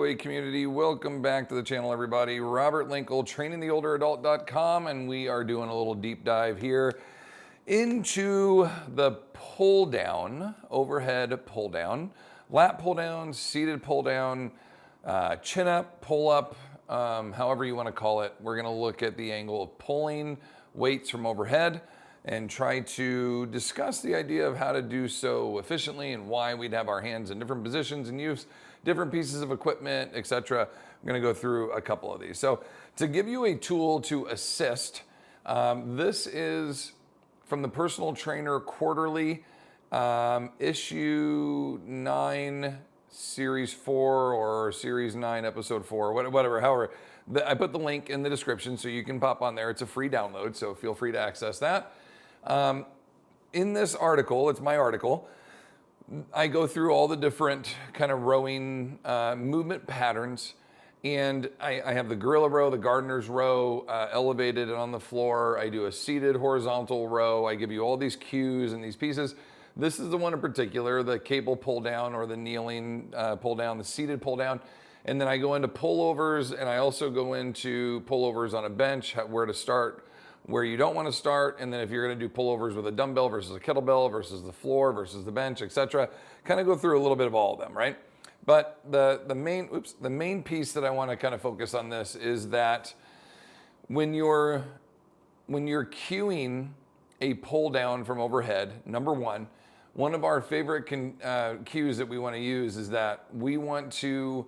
giveaway community. Welcome back to the channel, everybody. Robert Linkul, trainingtheolderadult.com, and we are doing a little deep dive here into the pull down, overhead pull down, lat pull down, seated pull down, chin up, pull up, however you want to call it. We're going to look at the angle of pulling weights from overhead and try to discuss the idea of how to do so efficiently and why we'd have our hands in different positions and use different pieces of equipment, etc. I'm going to go through a couple of these. So to give you a tool to assist, this is from the Personal Trainer Quarterly, issue 9, series 4 or series 9, episode 4, whatever, however. I put the link in the description so you can pop on there. It's a free download, so feel free to access that. In this article, it's my article, I go through all the different kind of rowing movement patterns, and I have the gorilla row, the gardener's row, elevated and on the floor. I do a seated horizontal row. I give you all these cues and these pieces. This is the one in particular, the cable pull down or the kneeling pull down, the seated pull down. And then I go into pullovers, and I also go into pullovers on a bench, where to start, where you don't want to start, and then if you're going to do pullovers with a dumbbell versus a kettlebell versus the floor versus the bench, etc. Kind of go through a little bit of all of them, right? But the main piece that I want to kind of focus on this is that when you're cueing a pull down from overhead, number one of our favorite cues that we want to use is that we want to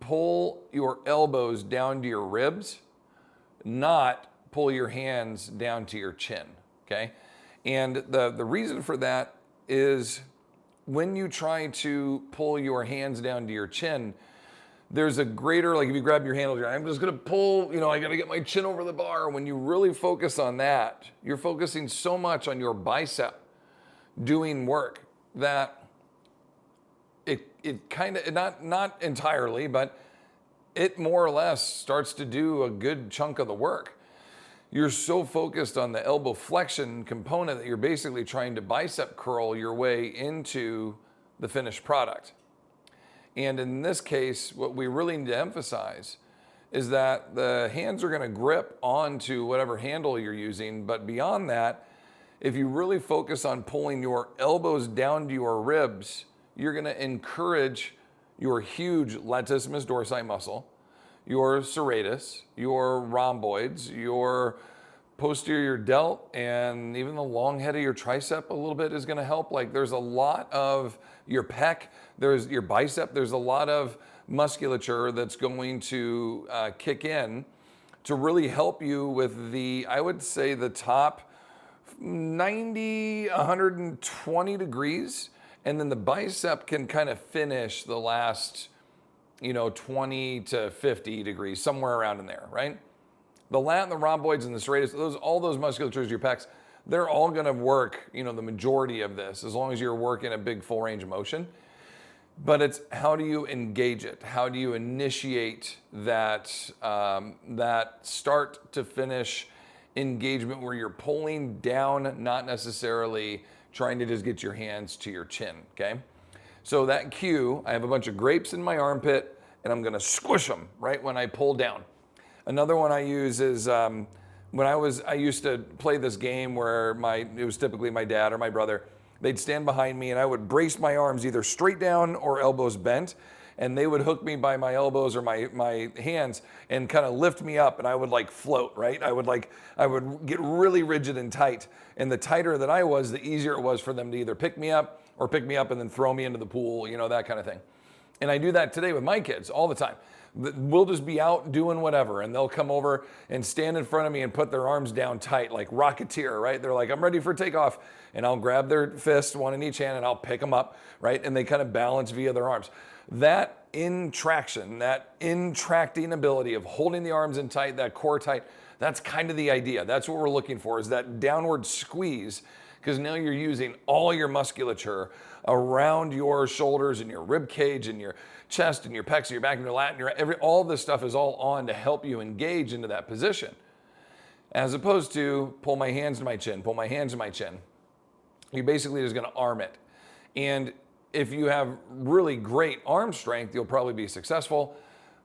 pull your elbows down to your ribs, not pull your hands down to your chin, okay? And the reason for that is when you try to pull your hands down to your chin, there's a greater, like if you grab your handle, I'm just gonna pull, I gotta get my chin over the bar. When you really focus on that, you're focusing so much on your bicep doing work that it kind of, not entirely, but it more or less starts to do a good chunk of the work. You're so focused on the elbow flexion component that you're basically trying to bicep curl your way into the finished product. And in this case, what we really need to emphasize is that the hands are going to grip onto whatever handle you're using, but beyond that, if you really focus on pulling your elbows down to your ribs, you're going to encourage your huge latissimus dorsi muscle, your serratus, your rhomboids, your posterior delt, and even the long head of your tricep a little bit is going to help. Like there's a lot of your pec, there's your bicep, there's a lot of musculature that's going to kick in to really help you with I would say the top 90, 120 degrees. And then the bicep can kind of finish the last, 20 to 50 degrees, somewhere around in there, right? The lat and the rhomboids and the serratus, all those musculatures, your pecs, they're all going to work, the majority of this, as long as you're working a big full range of motion. But it's how do you engage it? How do you initiate that start to finish engagement where you're pulling down, not necessarily trying to just get your hands to your chin, okay? So that cue, I have a bunch of grapes in my armpit, and I'm gonna squish them right when I pull down. Another one I use is I used to play this game where it was typically my dad or my brother. They'd stand behind me, and I would brace my arms either straight down or elbows bent, and they would hook me by my elbows or my hands and kind of lift me up, and I would like float, right? I would get really rigid and tight. And the tighter that I was, the easier it was for them to either pick me up and then throw me into the pool, that kind of thing. And I do that today with my kids all the time. We'll just be out doing whatever, and they'll come over and stand in front of me and put their arms down tight, like Rocketeer, right? They're like, I'm ready for takeoff. And I'll grab their fist, one in each hand, and I'll pick them up, right? And they kind of balance via their arms. That intraction, that intracting ability of holding the arms in tight, that core tight, that's kind of the idea. That's what we're looking for, is that downward squeeze, because now you're using all your musculature around your shoulders and your rib cage and your chest and your pecs and your back and your lat and all this stuff is all on to help you engage into that position. As opposed to pull my hands to my chin, pull my hands to my chin. You're basically just going to arm it. And if you have really great arm strength, you'll probably be successful.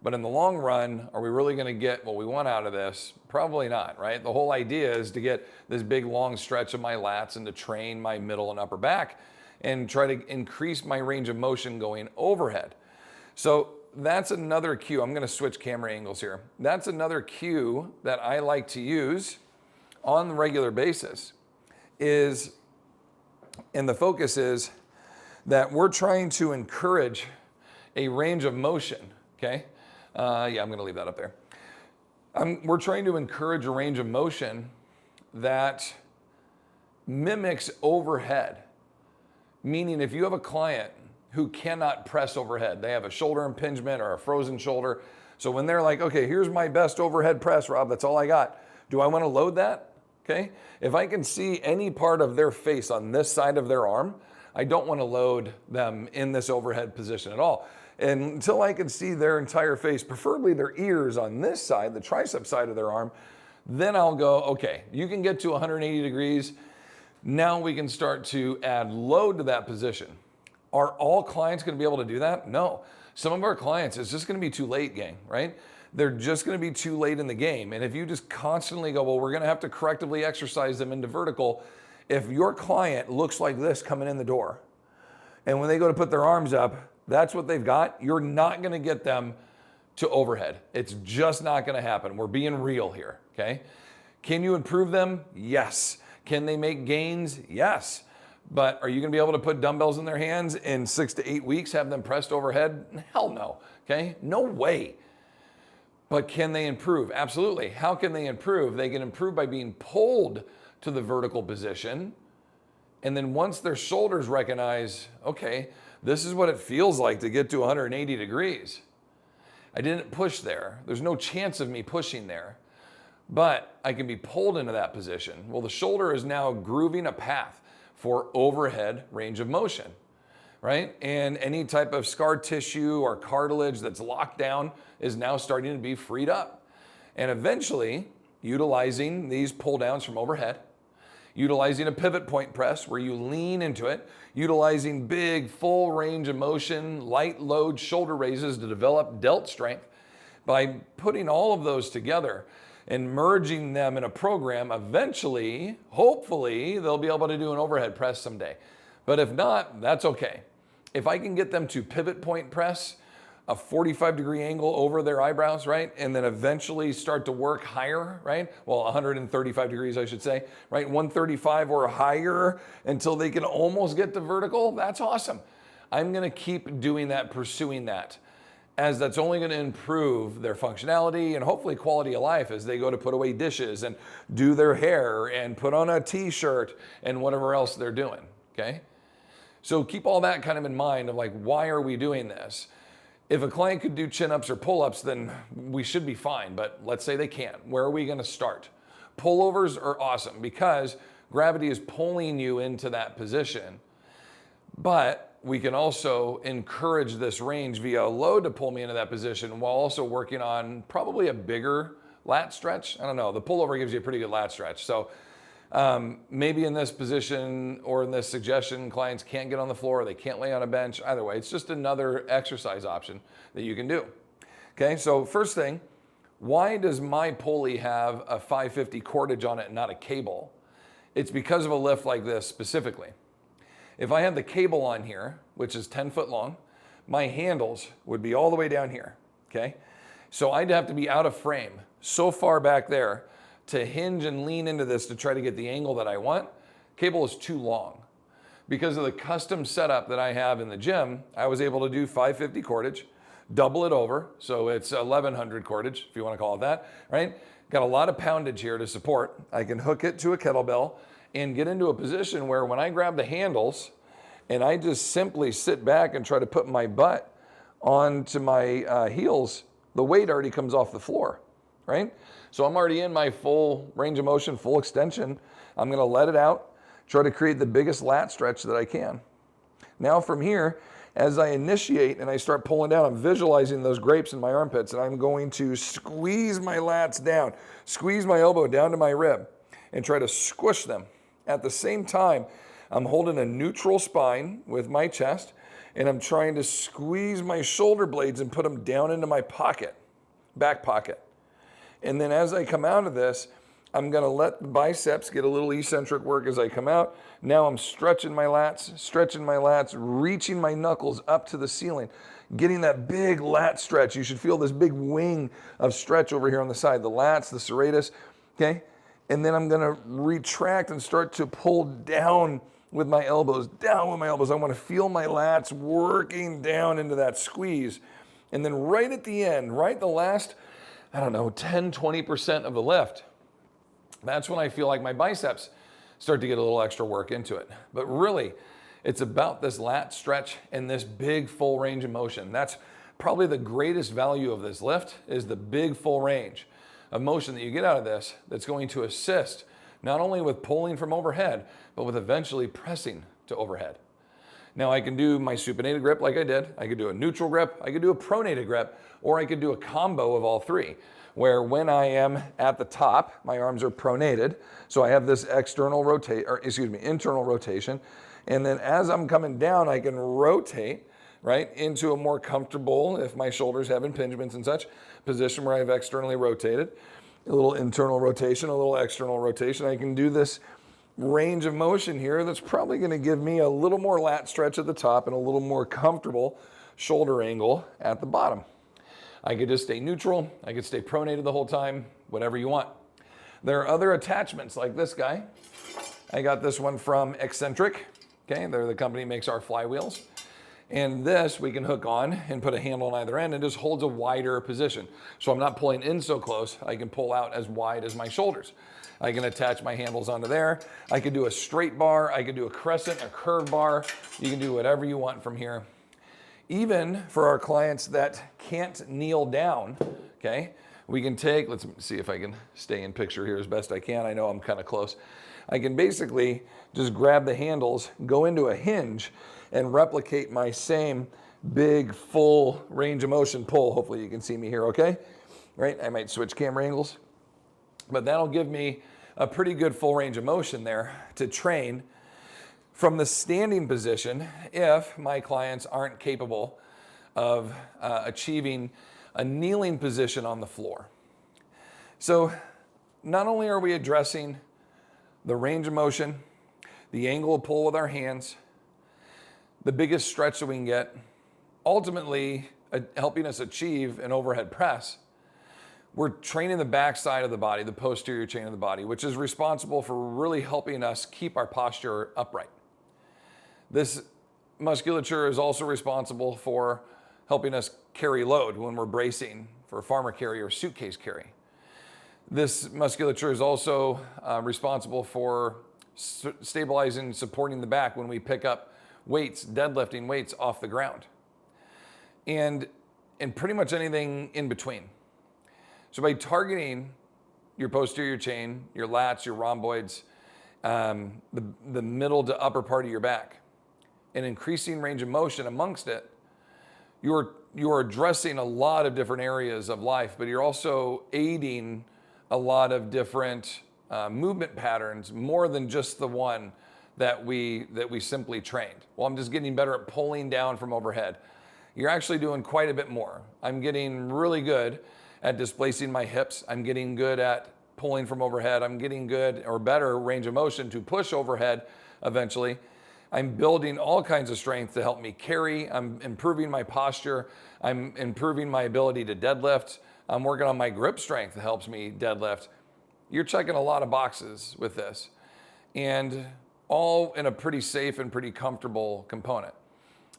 But in the long run, are we really going to get what we want out of this? Probably not, right? The whole idea is to get this big long stretch of my lats and to train my middle and upper back and try to increase my range of motion going overhead. So that's another cue. I'm going to switch camera angles here. That's another cue that I like to use on a regular basis and the focus is that we're trying to encourage a range of motion, okay? Yeah, I'm going to leave that up there. We're trying to encourage a range of motion that mimics overhead. Meaning if you have a client who cannot press overhead, they have a shoulder impingement or a frozen shoulder. So when they're like, okay, here's my best overhead press, Rob, that's all I got. Do I want to load that? Okay. If I can see any part of their face on this side of their arm, I don't want to load them in this overhead position at all. And until I can see their entire face, preferably their ears on this side, the tricep side of their arm, then I'll go, okay, you can get to 180 degrees. Now we can start to add load to that position. Are all clients going to be able to do that? No. Some of our clients, it's just going to be too late, gang, right? They're just going to be too late in the game. And if you just constantly go, well, we're going to have to correctively exercise them into vertical. If your client looks like this coming in the door, and when they go to put their arms up, that's what they've got, you're not going to get them to overhead. It's just not going to happen. We're being real here, okay? Can you improve them? Yes. Can they make gains? Yes. But are you going to be able to put dumbbells in their hands in 6 to 8 weeks, have them pressed overhead? Hell no, okay? No way. But can they improve? Absolutely. How can they improve? They can improve by being pulled to the vertical position. And then once their shoulders recognize, okay, this is what it feels like to get to 180 degrees. I didn't push there. There's no chance of me pushing there, but I can be pulled into that position. Well, the shoulder is now grooving a path for overhead range of motion, right? And any type of scar tissue or cartilage that's locked down is now starting to be freed up. And eventually, utilizing these pull downs from overhead, utilizing a pivot point press where you lean into it, utilizing big full range of motion, light load shoulder raises to develop delt strength. By putting all of those together and merging them in a program, eventually, hopefully, they'll be able to do an overhead press someday. But if not, that's okay. If I can get them to pivot point press, a 45-degree angle over their eyebrows, right? And then eventually start to work higher, right? Well, 135 degrees, I should say, right? 135 or higher until they can almost get to vertical. That's awesome. I'm going to keep doing that, pursuing that, as that's only going to improve their functionality and hopefully quality of life as they go to put away dishes and do their hair and put on a t-shirt and whatever else they're doing, okay? So keep all that kind of in mind of like, why are we doing this? If a client could do chin-ups or pull-ups, then we should be fine, but let's say they can't. Where are we going to start? Pullovers are awesome because gravity is pulling you into that position, but we can also encourage this range via a load to pull me into that position while also working on probably a bigger lat stretch. I don't know, the pullover gives you a pretty good lat stretch. So maybe in this position or in this suggestion, clients can't get on the floor, they can't lay on a bench. Either way, it's just another exercise option that you can do. Okay, so first thing, why does my pulley have a 550 cordage on it and not a cable? It's because of a lift like this specifically. If I had the cable on here, which is 10 foot long, my handles would be all the way down here, okay? So I'd have to be out of frame so far back there to hinge and lean into this to try to get the angle that I want. Cable is too long. Because of the custom setup that I have in the gym, I was able to do 550 cordage, double it over, so it's 1100 cordage, if you want to call it that, right? Got a lot of poundage here to support. I can hook it to a kettlebell and get into a position where when I grab the handles and I just simply sit back and try to put my butt onto my heels, the weight already comes off the floor, right? So I'm already in my full range of motion, full extension. I'm gonna let it out, try to create the biggest lat stretch that I can. Now from here, as I initiate and I start pulling down, I'm visualizing those grapes in my armpits and I'm going to squeeze my lats down, squeeze my elbow down to my rib and try to squish them. At the same time, I'm holding a neutral spine with my chest and I'm trying to squeeze my shoulder blades and put them down into my pocket, back pocket. And then as I come out of this, I'm gonna let the biceps get a little eccentric work as I come out. Now I'm stretching my lats, reaching my knuckles up to the ceiling, getting that big lat stretch. You should feel this big wing of stretch over here on the side, the lats, the serratus, okay? And then I'm gonna retract and start to pull down with my elbows, down with my elbows. I wanna feel my lats working down into that squeeze. And then right at the end, right the last, 10, 20% of the lift, that's when I feel like my biceps start to get a little extra work into it. But really, it's about this lat stretch and this big full range of motion. That's probably the greatest value of this lift, is the big full range of motion that you get out of this, that's going to assist not only with pulling from overhead, but with eventually pressing to overhead. Now I can do my supinated grip like I did. I could do a neutral grip, I could do a pronated grip, or I could do a combo of all three, where when I am at the top, my arms are pronated, so I have this internal rotation, and then as I'm coming down, I can rotate, right, into a more comfortable, if my shoulders have impingements and such, position where I've externally rotated, a little internal rotation, a little external rotation. I can do this range of motion here that's probably gonna give me a little more lat stretch at the top and a little more comfortable shoulder angle at the bottom. I could just stay neutral, I could stay pronated the whole time, whatever you want. There are other attachments like this guy. I got this one from Eccentric, okay? They're the company that makes our flywheels. And this we can hook on and put a handle on either end, and just holds a wider position. So I'm not pulling in so close, I can pull out as wide as my shoulders. I can attach my handles onto there. I could do a straight bar, I could do a crescent, a curved bar. You can do whatever you want from here. Even for our clients that can't kneel down, okay, we can take, let's see if I can stay in picture here as best I can. I know I'm kind of close. I can basically just grab the handles, go into a hinge, and replicate my same big, full range of motion pull. Hopefully you can see me here, okay? Right, I might switch camera angles, but that'll give me a pretty good full range of motion there to train from the standing position if my clients aren't capable of achieving a kneeling position on the floor. So not only are we addressing the range of motion, the angle of pull with our hands, the biggest stretch that we can get, ultimately helping us achieve an overhead press, we're training the back side of the body, the posterior chain of the body, which is responsible for really helping us keep our posture upright. This musculature is also responsible for helping us carry load when we're bracing for farmer carry or suitcase carry. This musculature is also responsible for stabilizing and supporting the back when we pick up weights, deadlifting weights off the ground, and pretty much anything in between. So by targeting your posterior chain, your lats, your rhomboids, the middle to upper part of your back, and increasing range of motion amongst it, you're addressing a lot of different areas of life, but you're also aiding a lot of different movement patterns, more than just the one that we simply trained. Well, I'm just getting better at pulling down from overhead. You're actually doing quite a bit more. I'm getting really good at displacing my hips. I'm getting good at pulling from overhead. I'm getting good or better range of motion to push overhead eventually. I'm building all kinds of strength to help me carry. I'm improving my posture. I'm improving my ability to deadlift. I'm working on my grip strength that helps me deadlift. You're checking a lot of boxes with this, and all in a pretty safe and pretty comfortable component.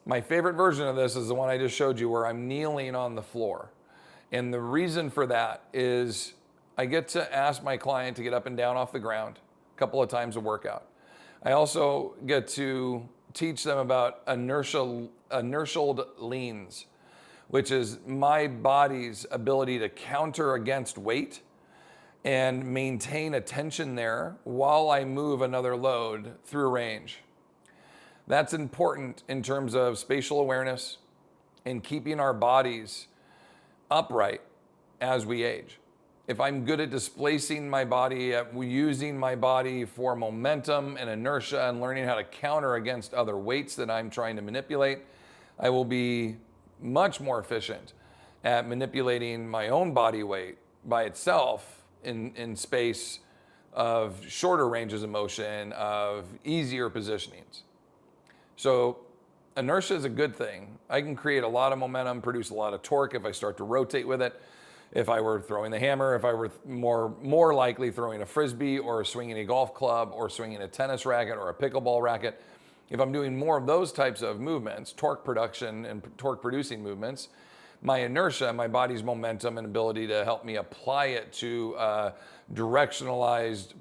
My favorite version of this is the one I just showed you, where I'm kneeling on the floor. And the reason for that is I get to ask my client to get up and down off the ground a couple of times a workout. I also get to teach them about inertial leans, which is my body's ability to counter against weight and maintain a tension there while I move another load through range. That's important in terms of spatial awareness and keeping our bodies upright as we age. If I'm good at displacing my body, at using my body for momentum and inertia and learning how to counter against other weights that I'm trying to manipulate, I will be much more efficient at manipulating my own body weight by itself in space of shorter ranges of motion, of easier positionings. So inertia is a good thing. I can create a lot of momentum, produce a lot of torque if I start to rotate with it. If I were throwing the hammer, if I were more likely throwing a frisbee or swinging a golf club or swinging a tennis racket or a pickleball racket, if I'm doing more of those types of movements, torque production and torque producing movements, my inertia, my body's momentum and ability to help me apply it to directionalized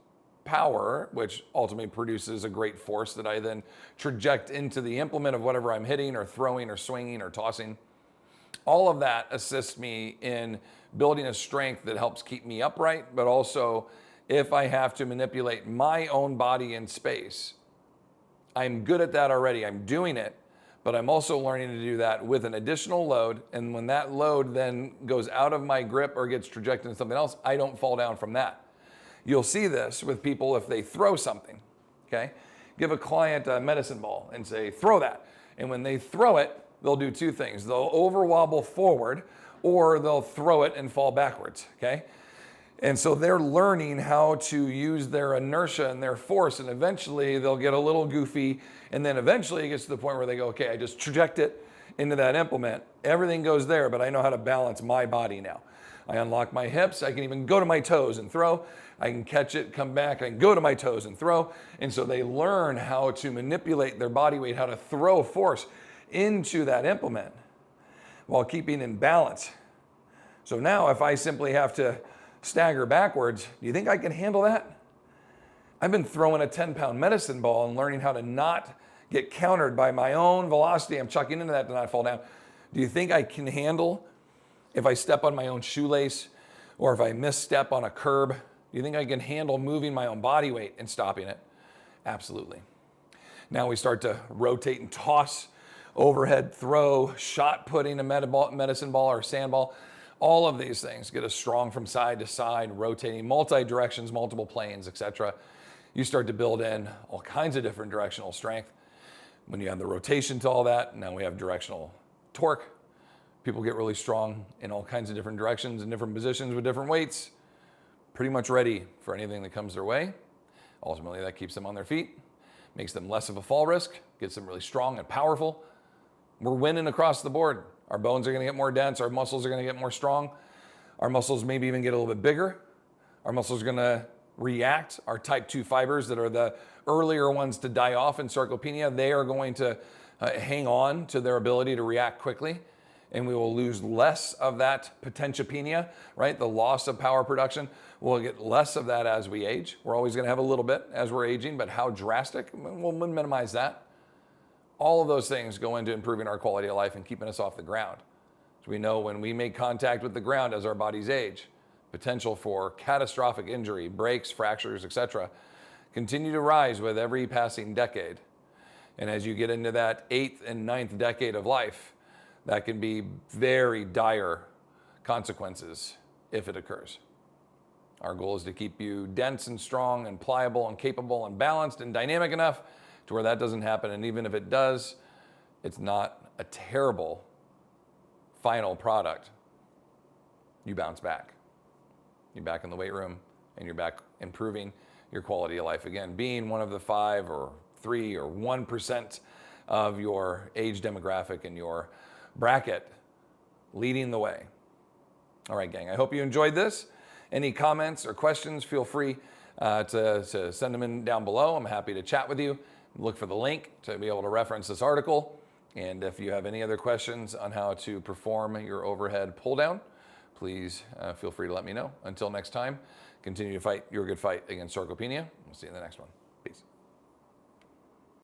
power, which ultimately produces a great force that I then traject into the implement of whatever I'm hitting or throwing or swinging or tossing. All of that assists me in building a strength that helps keep me upright, but also if I have to manipulate my own body in space, I'm good at that already. I'm doing it, but I'm also learning to do that with an additional load. And when that load then goes out of my grip or gets trajected into something else, I don't fall down from that. You'll see this with people if they throw something, okay? Give a client a medicine ball and say, throw that. And when they throw it, they'll do two things. They'll over wobble forward or they'll throw it and fall backwards, okay? And so they're learning how to use their inertia and their force, and eventually they'll get a little goofy, and then eventually it gets to the point where they go, okay, I just traject it into that implement. Everything goes there, but I know how to balance my body now. I unlock my hips. I can even go to my toes and throw. I can catch it, come back, I can go to my toes and throw. And so they learn how to manipulate their body weight, how to throw force into that implement while keeping in balance. So now if I simply have to stagger backwards, do you think I can handle that? I've been throwing a 10-pound medicine ball and learning how to not get countered by my own velocity. I'm chucking into that to not fall down. Do you think I can handle if I step on my own shoelace or if I misstep on a curb? Do you think I can handle moving my own body weight and stopping it? Absolutely. Now we start to rotate and toss, overhead throw, shot putting a medicine ball or sand ball. All of these things get us strong from side to side, rotating multi-directions, multiple planes, etc. You start to build in all kinds of different directional strength. When you have the rotation to all that, now we have directional torque. People get really strong in all kinds of different directions and different positions with different weights, pretty much ready for anything that comes their way. Ultimately, that keeps them on their feet, makes them less of a fall risk, gets them really strong and powerful. We're winning across the board. Our bones are going to get more dense. Our muscles are going to get more strong. Our muscles maybe even get a little bit bigger. Our muscles are going to react. Our type 2 fibers that are the earlier ones to die off in sarcopenia, they are going to hang on to their ability to react quickly. And we will lose less of that potentiopenia, right? The loss of power production. We'll get less of that as we age. We're always going to have a little bit as we're aging, but how drastic? We'll minimize that. All of those things go into improving our quality of life and keeping us off the ground. So we know when we make contact with the ground as our bodies age, potential for catastrophic injury, breaks, fractures, etc., continue to rise with every passing decade. And as you get into that 8th and 9th decade of life, that can be very dire consequences if it occurs. Our goal is to keep you dense and strong and pliable and capable and balanced and dynamic enough to where that doesn't happen. And even if it does, it's not a terrible final product. You bounce back. You're back in the weight room and you're back improving your quality of life again, being one of the 5 or 3 or 1% of your age demographic and your bracket, leading the way. All right, gang, I hope you enjoyed this. Any comments or questions, feel free to send them in down below. I'm happy to chat with you. Look for the link to be able to reference this article. And if you have any other questions on how to perform your overhead pull down, please feel free to let me know. Until next time, continue to fight your good fight against sarcopenia. We'll see you in the next one.